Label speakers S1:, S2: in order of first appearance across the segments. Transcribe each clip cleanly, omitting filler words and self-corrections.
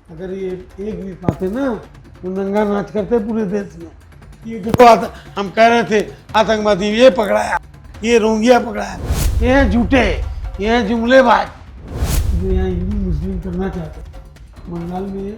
S1: अगर ये एक भी पाते ना तो नंगा नाच करते पूरे देश में। ये देखो हम कह रहे थे आतंकवादी ये पकड़ाया, ये रोंगिया पकड़ाया, ये हैं झूठे, ये हैं जुमलेबाज जो यहाँ हिंदू मुस्लिम करना चाहते हैं। बंगाल में ये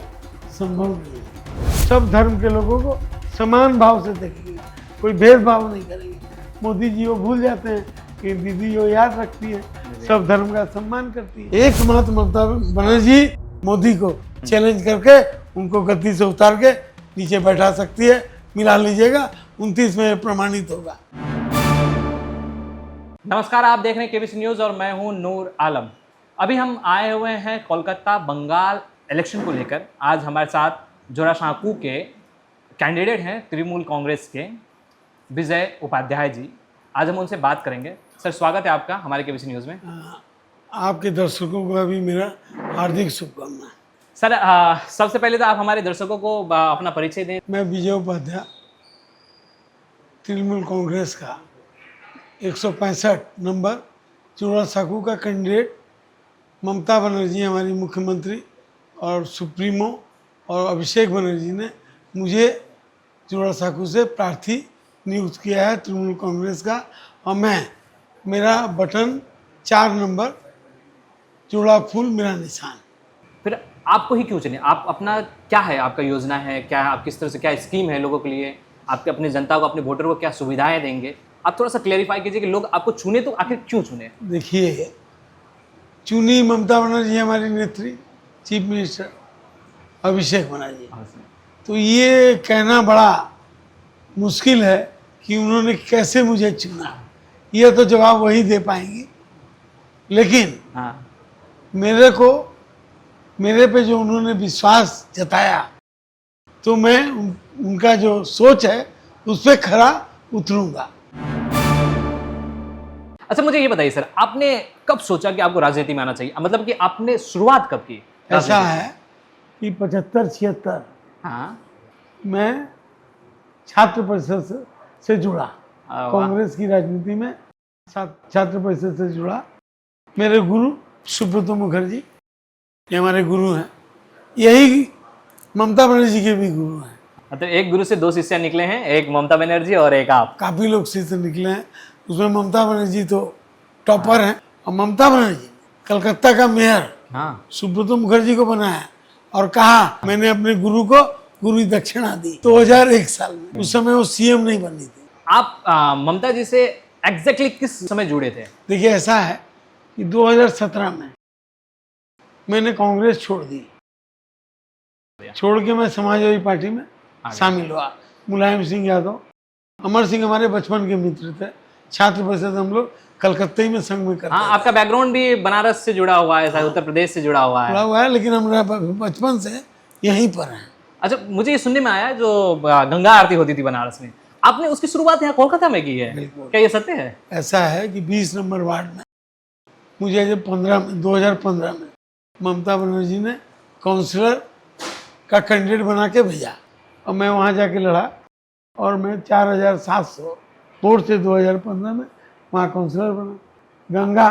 S1: संभव नहीं है। सब धर्म के लोगों को समान भाव से देखेंगे, कोई भेदभाव नहीं करेंगे। मोदी जी वो भूल जाते हैं कि दीदी जो याद रखती है, सब धर्म का सम्मान करती है। एकमात्र ममता बनर्जी मोदी को चैलेंज करके उनको गद्दी से उतार के नीचे बैठा सकती है। मिला लीजिएगा, 29 में प्रमाणित होगा।
S2: नमस्कार, आप देख रहे हैं केबीसी न्यूज़ और मैं हूं नूर आलम। अभी हम आए हुए हैं कोलकाता बंगाल इलेक्शन को लेकर। आज हमारे साथ जोरासांको के कैंडिडेट हैं तृणमूल कांग्रेस के विजय उपाध्याय जी। आज हम उनसे बात करेंगे। सर, स्वागत है आपका हमारे केबीसी न्यूज़ में।
S1: आपके दर्शकों को भी मेरा हार्दिक शुभकामना।
S2: सर, सबसे पहले तो आप हमारे दर्शकों को अपना परिचय दें।
S1: मैं विजय उपाध्याय, तृणमूल कांग्रेस का 165 नंबर जोरासांको का कैंडिडेट। ममता बनर्जी हमारी मुख्यमंत्री और सुप्रीमो और अभिषेक बनर्जी ने मुझे जोरासांको से प्रार्थी नियुक्त किया है तृणमूल कांग्रेस का। और मेरा बटन 4 नंबर, जोड़ा फूल मेरा निशान।
S2: फिर आपको ही क्यों चुने? आप अपना क्या है, आपका योजना है क्या, आप किस तरह से क्या स्कीम है लोगों के लिए, आपके अपने जनता को, अपने वोटर को क्या सुविधाएं देंगे? आप थोड़ा सा क्लेरिफाई कीजिए कि लोग आपको चुने तो आखिर क्यों चुने?
S1: देखिए, चुनी ममता बनर्जी हमारी नेत्री, चीफ मिनिस्टर अभिषेक बनर्जी। तो ये कहना बड़ा मुश्किल है कि उन्होंने कैसे मुझे चुना, ये तो जवाब वही दे पाएंगी। लेकिन मेरे पे जो उन्होंने विश्वास जताया, तो मैं उनका जो सोच है उस पर खरा उतरूंगा।
S2: अच्छा, मुझे ये बताइए सर, आपने कब सोचा कि आपको राजनीति में आना चाहिए? मतलब कि आपने शुरुआत कब की?
S1: ऐसा है कि 75-76 मैं छात्र परिषद से जुड़ा, कांग्रेस की राजनीति में छात्र परिषद से जुड़ा। मेरे गुरु सुब्रत मुखर्जी, ये हमारे गुरु हैं। यही ममता बनर्जी के भी गुरु हैं।
S2: मतलब एक गुरु से 2 शिष्य निकले हैं, एक ममता बनर्जी और एक आप।
S1: काफी लोग शिष्य निकले हैं, उसमें ममता बनर्जी तो टॉपर हैं। और ममता बनर्जी कलकत्ता का मेयर सुब्रत मुखर्जी को बनाया और कहा मैंने अपने गुरु को गुरु दक्षिणा दी 2001 साल में। उस समय वो सीएम नहीं बनी थी।
S2: आप ममता जी से एग्जैक्टली किस समय जुड़े थे?
S1: देखिए, ऐसा है कि 2017 में मैंने कांग्रेस छोड़ दी। छोड़ के मैं समाजवादी पार्टी में शामिल हुआ। मुलायम सिंह यादव, अमर सिंह हमारे बचपन के मित्र थे। छात्र परिषद हम लोग कलकत्ता ही में संघ में करते थे।
S2: आपका बैकग्राउंड भी बनारस से जुड़ा हुआ है, उत्तर प्रदेश से जुड़ा हुआ है।
S1: लेकिन हम बचपन से यहीं पर हैं।
S2: अच्छा, मुझे ये सुनने में आया जो गंगा आरती होती थी बनारस में, आपने उसकी शुरुआत यहाँ कोलकाता में की है। क्या ये सत्य है?
S1: ऐसा है कि 20 नंबर वार्ड में मुझे जब 2015 में ममता बनर्जी ने काउंसलर का कैंडिडेट बना के भेजा और मैं वहाँ जाके लड़ा और मैं 4700 वोट से 2015 में वहाँ काउंसलर बना। गंगा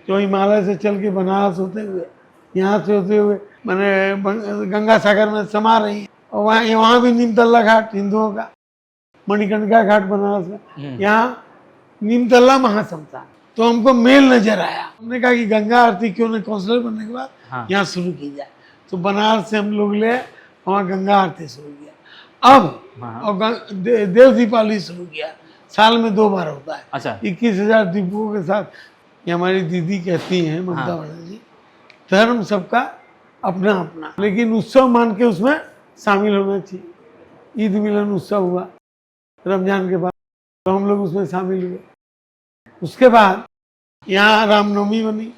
S1: जो हिमालय से चल के बनारस होते हुए, यहाँ से होते हुए मैंने गंगा सागर में समा रही है। और वहाँ भी नीमतल्ला घाट हिंदुओं का, मणिकर्णिका घाट बनारस में, यहाँ नीमतल्ला महाश्मशान। तो हमको मेल नजर आया। हमने कहा कि गंगा आरती क्यों नहीं काउंसलर बनने के बाद यहाँ शुरू की जाए। तो बनारस से हम लोग ले वहाँ गंगा आरती शुरू किया। अब और देव दीपावली शुरू किया, साल में 2 बार होता है।
S2: अच्छा।
S1: 21,000 दीपों के साथ। ये हमारी दीदी कहती हैं ममता बनर्जी, धर्म सबका अपना अपना, लेकिन उत्सव मान के उसमें शामिल होना चाहिए। ईद मिलन उत्सव हुआ रमजान के बाद, तो हम लोग उसमें शामिल हुए। उसके बाद यहाँ रामनवमी बनी,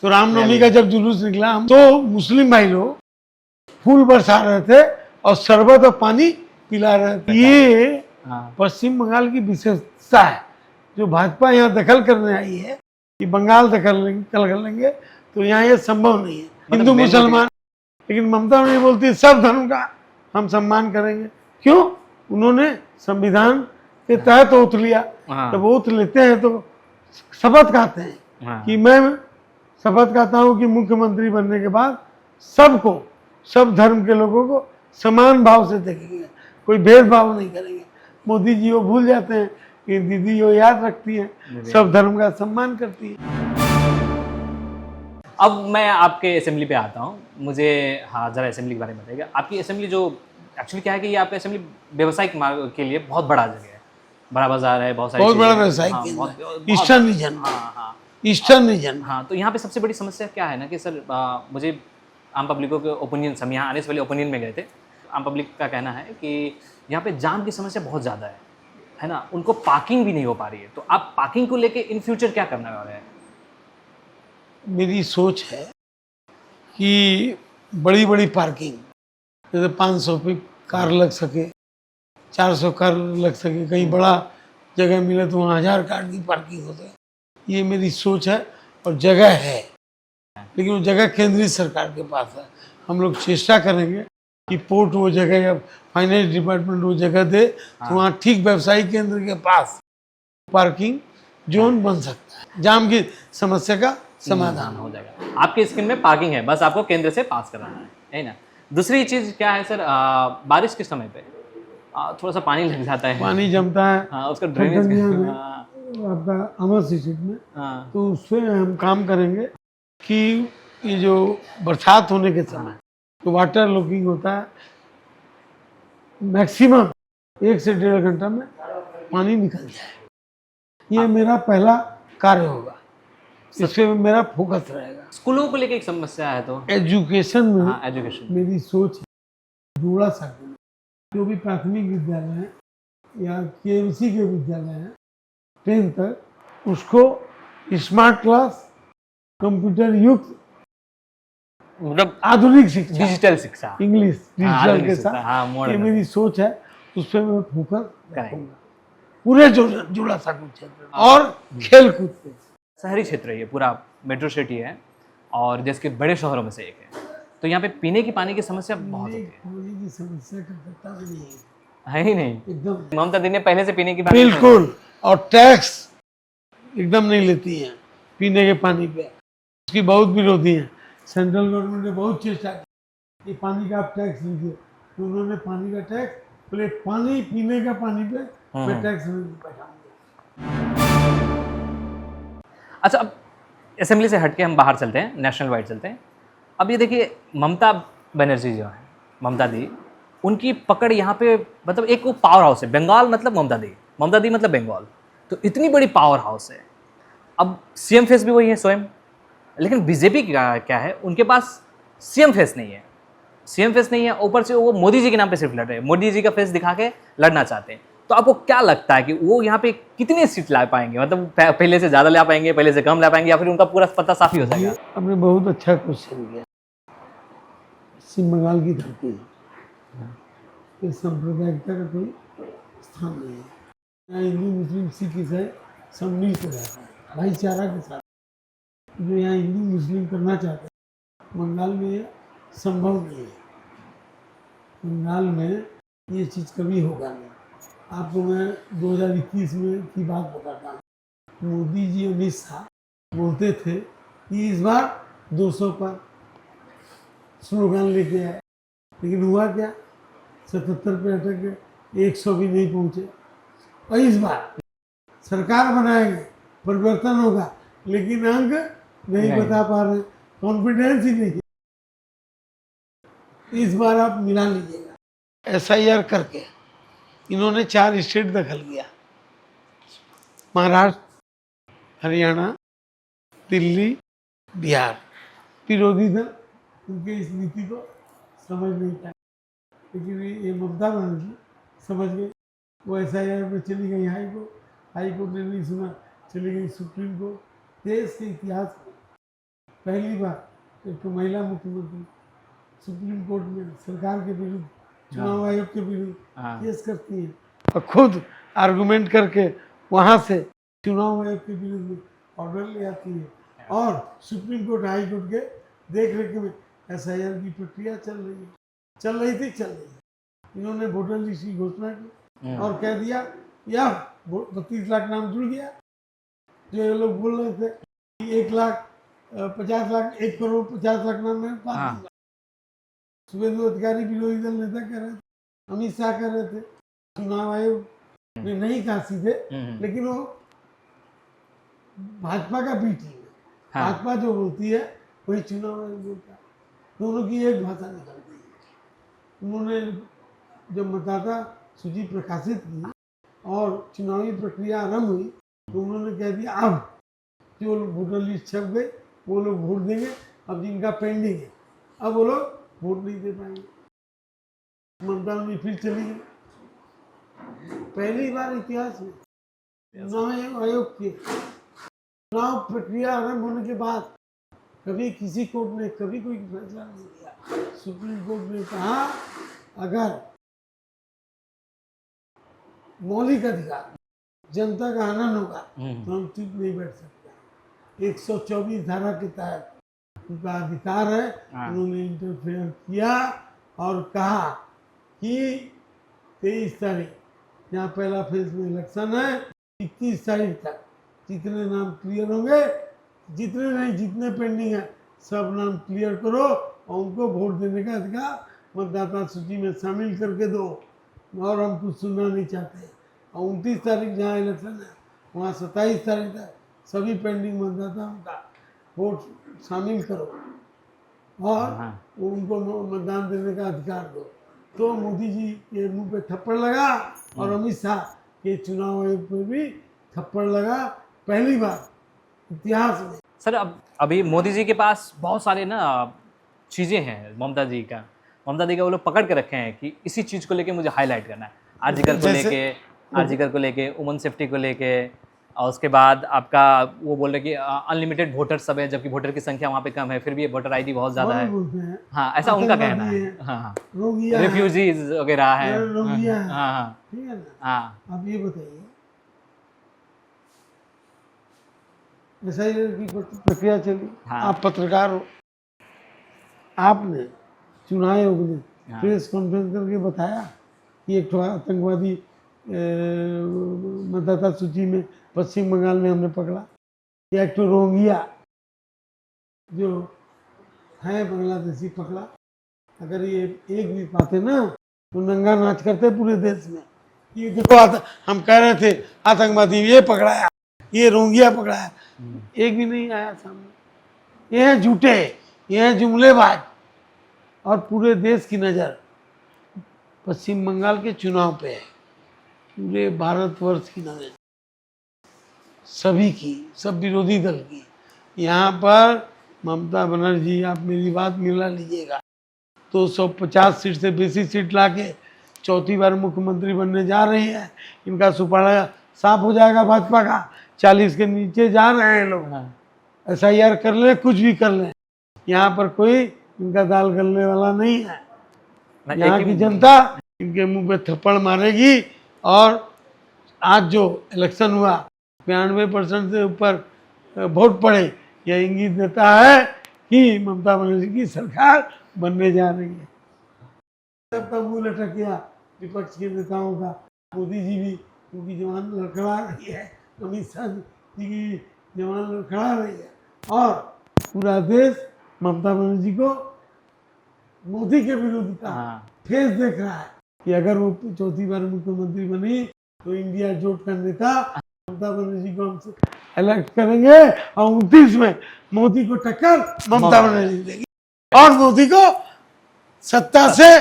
S1: तो रामनवमी का जब जुलूस निकला, हम तो मुस्लिम भाई लोग फूल बरसा रहे थे और शरबत और पानी पिला रहे थे। ये पश्चिम बंगाल की विशेषता है जो भाजपा यहाँ दखल करने आई है कि बंगाल दखल कर लेंगे, तो यहाँ ये संभव नहीं है। हिंदू मुसलमान, लेकिन ममता नहीं बोलती सब धर्म का हम सम्मान करेंगे। क्यों? उन्होंने संविधान के तहत ओथ लिया। जब ओथ लेते हैं तो शपथ खाते हैं कि मैं शपथ खाता हूँ कि मुख्यमंत्री बनने के बाद सबको सब धर्म के लोगों को समान भाव से देखेंगे, कोई भेदभाव नहीं करेंगे। मोदी जी वो भूल जाते हैं कि दीदी वो याद रखती हैं, सब धर्म का सम्मान करती है।
S2: अब मैं आपके असेंबली पे आता हूँ। मुझे हाँ ज़रा असेंबली के बारे में बताइएगा। आपकी असेंबली जो एक्चुअली क्या है कि ये आपका असेंबली व्यावसायिक मार्ग के लिए बहुत बड़ा जगह है, बड़ा बाजार है, बहुत सारी
S1: बहुत बड़ा
S2: चीज़ें हैं।
S1: व्यवसायिक
S2: हाँ,
S1: केंद्र
S2: बहुत-
S1: है,
S2: बहुत-
S1: ईस्टर्न रीजन में,
S2: हाँ हाँ
S1: ईस्टर्न रीजन में।
S2: हाँ। तो यहाँ पे सबसे बड़ी समस्या क्या है ना कि सर मुझे आम पब्लिकों के ओपिनियन, हम यहाँ आने से पहले ओपिनियन में गए थे, आम पब्लिक का कहना है कि यहाँ पे जाम की समस्या बहुत ज़्यादा है ना, उनको पार्किंग भी नहीं हो पा रही है। तो आप पार्किंग को लेके इन फ्यूचर क्या करने वाले हैं?
S1: मेरी सोच है कि बड़ी बड़ी पार्किंग, जैसे 500 पे कार लग सके, 400 कार लग सके, कहीं बड़ा जगह मिले तो वहाँ 1000 कार की पार्किंग हो सके, ये मेरी सोच है। और जगह है, लेकिन वो जगह केंद्रीय सरकार के पास है। हम लोग चेष्टा करेंगे कि पोर्ट वो जगह या फाइनेंस डिपार्टमेंट वो जगह दे, तो वहाँ ठीक व्यवसायिक केंद्र के पास पार्किंग जोन बन सकता है, जाम की समस्या का समाधान
S2: हो जाएगा। आपके स्कीम में पार्किंग है, बस आपको केंद्र से पास कराना है ना। दूसरी चीज़ क्या है सर, बारिश के समय पे थोड़ा सा पानी लग जाता है,
S1: पानी जमता है।
S2: हाँ, उसका ड्रेनेज
S1: ठंडिया में आपका अमर स्ट्रीट में,
S2: हाँ
S1: तो उससे हम काम करेंगे कि ये जो बरसात होने के समय तो वाटर लॉकिंग होता है, मैक्सिमम 1 से 1.5 घंटा में पानी निकल जाए। ये मेरा पहला कार्य होगा, इसमें मेरा फोकस रहेगा।
S2: स्कूलों को लेके एक समस्या है तो
S1: एजुकेशन में
S2: हाँ, एजुकेशन
S1: मेरी सोच है जोड़ा सकूँ, जो भी प्राथमिक विद्यालय है या केएमसी के विद्यालय हैं 10 तक, उसको स्मार्ट क्लास, कंप्यूटर युक्त,
S2: मतलब
S1: आधुनिक शिक्षा,
S2: डिजिटल शिक्षा,
S1: इंग्लिश डिजिटल
S2: आधुनिक
S1: के
S2: शिक्षा,
S1: साथ,
S2: हाँ,
S1: ये
S2: मॉडर्न
S1: मेरी सोच है। उस पर मैं फोकस
S2: करेंगे।
S1: रखूंगा, पूरे जुड़ा सकूँ क्षेत्र और खेल कूद पे।
S2: शहरी क्षेत्र है ये पूरा, मेट्रो सिटी है और देश के बड़े शहरों में से एक है, तो यहाँ पे पीने की पानी की समस्या बहुत होती है।
S1: पानी की समस्या का पता भी नहीं है,
S2: है ही नहीं।
S1: एकदम
S2: ममता दी ने पहले से पीने की पानी
S1: बिल्कुल, और टैक्स एकदम नहीं लेती हैं पीने के पानी पे, उसकी बहुत विरोधी है। सेंट्रल गवर्नमेंट ने बहुत चेष्टा की कि पानी का आप टैक्स लीजिए, तो उन्होंने पानी का टैक्स, बोले पानी पीने का पानी पे मैं टैक्स नहीं बैठाऊंगा।
S2: अच्छा, अब असेंबली से हटके हम बाहर चलते हैं, नेशनल वाइड चलते हैं। अब ये देखिए, ममता बनर्जी जो है, ममता दी, उनकी पकड़ यहाँ पे, मतलब एक वो पावर हाउस है। बंगाल मतलब ममता दी, ममता दी मतलब बंगाल, तो इतनी बड़ी पावर हाउस है। अब सीएम फेस भी वही है स्वयं, लेकिन बीजेपी का क्या है, उनके पास सीएम फेस नहीं है। सीएम फेस नहीं है, ऊपर से वो मोदी जी के नाम पे सिर्फ लड़ रहे हैं, मोदी जी का फेस दिखा के लड़ना चाहते हैं। तो आपको क्या लगता है कि वो यहाँ पे कितनी सीट ला पाएंगे, मतलब पहले से ज़्यादा ला पाएंगे, पहले से कम ला पाएंगे, या फिर उनका पूरा पत्ता साफ ही हो जाएगा?
S1: आपने बहुत अच्छा क्वेश्चन किया। पश्चिम बंगाल की धरती है, ये सांप्रदायिकता का कोई स्थान नहीं है। यहाँ हिंदू मुस्लिम सिख ईसाई सब मिल कर रहता है भाईचारा के साथ। जो यहाँ हिंदू मुस्लिम करना चाहते हैं, बंगाल में ये संभव नहीं है। बंगाल में ये चीज़ कभी होगा नहीं। आपको मैं 2021 में की बात बताता हूँ। मोदी जी अमित शाह बोलते थे कि इस बार 200 पर स्लोगन लेके आए, लेकिन हुआ क्या, 77 पे अटक गए, 100 भी नहीं पहुँचे। और इस बार सरकार बनाएंगे, परिवर्तन होगा, लेकिन अंक नहीं बता पा रहे, कॉन्फिडेंस ही नहीं है। इस बार आप मिला लीजिएगा। SIR करके इन्होंने 4 स्टेट दखल किया, महाराष्ट्र, हरियाणा, दिल्ली, बिहार। विरोधी दल उनके इस नीति को समझ नहीं पाए, लेकिन ये ममता बनर्जी समझ गई। वो SIR में चली गई हाई कोर्ट ने नहीं सुना, चली गई सुप्रीम कोर्ट। देश के इतिहास में पहली बार एक महिला मुख्यमंत्री सुप्रीम कोर्ट में सरकार के विरुद्ध, चुनाव आयोग के विरुद्ध केस करती है और खुद आर्गुमेंट करके वहाँ से चुनाव आयोग के विरुद्ध ऑर्डर ले आती है। और सुप्रीम कोर्ट, हाई कोर्ट के देख रेख में SIR की प्रक्रिया चल रही है, चल रही थी। इन्होंने वोटर लिस्ट की घोषणा की और कह दिया या 32 लाख नाम जुड़ गया। जो ये लोग बोल रहे थे कि 1 लाख 50 लाख, 1 करोड़ 50 लाख नाम में शुभेंदु अधिकारी विरोधी दल नेता कह रहे थे, अमित शाह कह रहे थे, चुनाव आयोग ने नहीं कहा सीधे, लेकिन वो भाजपा का बी टीम है।
S2: हाँ।
S1: भाजपा जो बोलती है वही चुनाव आयोग बोलता है, दोनों की एक भाषा निकलती है। उन्होंने जब मतदाता सूची प्रकाशित की और चुनावी प्रक्रिया आरंभ हुई तो उन्होंने कह दिया अब जो वोटर लिस्ट छप गई वो लोग वोट देंगे, अब जिनका पेंडिंग है अब वो लोग वोट नहीं दे पाएंगे। मतदान में फिर चली गई। पहली बार इतिहास में चुनाव आयोग के चुनाव प्रक्रिया आरंभ होने के बाद कभी किसी कोर्ट ने कभी कोई फैसला नहीं दिया। सुप्रीम कोर्ट ने कहा अगर मौलिक अधिकार जनता का हनन होगा तो हम चुप नहीं बैठ सकते। 124 धारा के तहत उनका अधिकार है। उन्होंने इंटरफेयर किया और कहा कि 23 तारीख यहाँ पहला फेज में इलेक्शन है, 21 तारीख तक जितने नाम क्लियर होंगे, जितने नहीं जितने पेंडिंग है सब नाम क्लियर करो और उनको वोट देने का अधिकार मतदाता सूची में शामिल करके दो, और हम कुछ सुनना नहीं चाहते। और 29 तारीख जहाँ इलेक्शन है वहाँ 27 तारीख तक सभी पेंडिंग मतदाताओं का वोट शामिल करो और उनको मतदान देने का अधिकार दो। तो मोदी जी के मुंह पे थप्पड़ लगा और अमित शाह के चुनाव आयोग पे भी थप्पड़ लगा, पहली बार इतिहास में।
S2: सर अब अभी मोदी जी के पास बहुत सारे ना चीज़ें हैं, ममता जी का वो लोग पकड़ के रखे हैं कि इसी चीज़ को लेके मुझे हाईलाइट करना है। आरजीकर को लेके वुमन सेफ्टी को लेके, और उसके बाद आपका वो बोल रहे कि अनलिमिटेड वोटर सब है, जबकि वोटर की संख्या वहाँ पे कम है, फिर भी वोटर आईडी बहुत ज़्यादा है। हाँ, ऐसा उनका कहना है। हाँ, रिफ्यूजीज वगैरह है। हाँ,
S1: ठीक है ना।
S2: हाँ,
S1: आप ये बताइए, SIR की प्रक्रिया चली, आप पत्रकार हो, आपने चुनाव आयोग ने प्रेस कॉन्फ्रेंस करके बताया कि एक आतंकवादी मतदाता सूची में पश्चिम बंगाल में हमने पकड़ा, या एक रोहिंग्या जो है बांग्लादेशी पकड़ा। अगर ये एक भी पाते ना तो नंगा नाच करते पूरे देश में। ये देखो हम कह रहे थे आतंकवादी ये पकड़ाया, ये रोहिंग्या पकड़ाया, एक भी नहीं आया सामने। ये हैं झूठे, ये हैं जुमलेबाज, और पूरे देश की नज़र पश्चिम बंगाल के चुनाव पे है, पूरे भारतवर्ष की नज़र, सभी की, सब विरोधी दल की। यहाँ पर ममता बनर्जी, आप मेरी बात मिला लीजिएगा, 250 सीट से बेसी सीट लाके चौथी बार मुख्यमंत्री बनने जा रही है। इनका सुपाड़ा साफ हो जाएगा भाजपा का। 40 के नीचे जा रहे हैं लोग। SIR कर ले, कुछ भी कर ले, यहाँ पर कोई इनका दाल गलने वाला नहीं है। यहाँ की जनता इनके मुंह पे थप्पड़ मारेगी। और आज जो इलेक्शन हुआ 92% से ऊपर वोट पड़े, यह इंगित देता है कि ममता बनर्जी की सरकार बनने जा रही है। सबका मुंह लटक गया विपक्ष के नेताओं का। मोदी जी भी उनकी जवान लड़खड़ा रही है, अमित शाह जी की जवान लड़खड़ा रही है, और पूरा देश ममता बनर्जी को मोदी के विरुद्ध का फेस देख रहा है कि अगर वो चौथी बार मुख्यमंत्री बनी तो इंडिया जोट का नेता ममता बनर्जी को हमसे इलेक्ट करेंगे और 29 में मोदी को टक्कर ममता बनर्जी देगी और मोदी को सत्ता से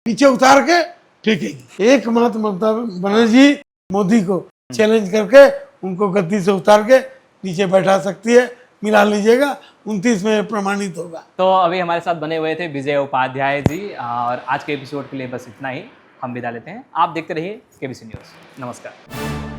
S1: पीछे उतार के फेंकेगी। एकमात्र ममता बनर्जी मोदी को चैलेंज करके उनको गद्दी से उतार के नीचे बैठा सकती है। मिला लीजिएगा, 29 में प्रमाणित होगा।
S2: तो अभी हमारे साथ बने हुए थे विजय उपाध्याय जी, और आज के एपिसोड के लिए बस इतना ही। हम विदा लेते हैं। आप देखते रहिए KBC न्यूज़। नमस्कार।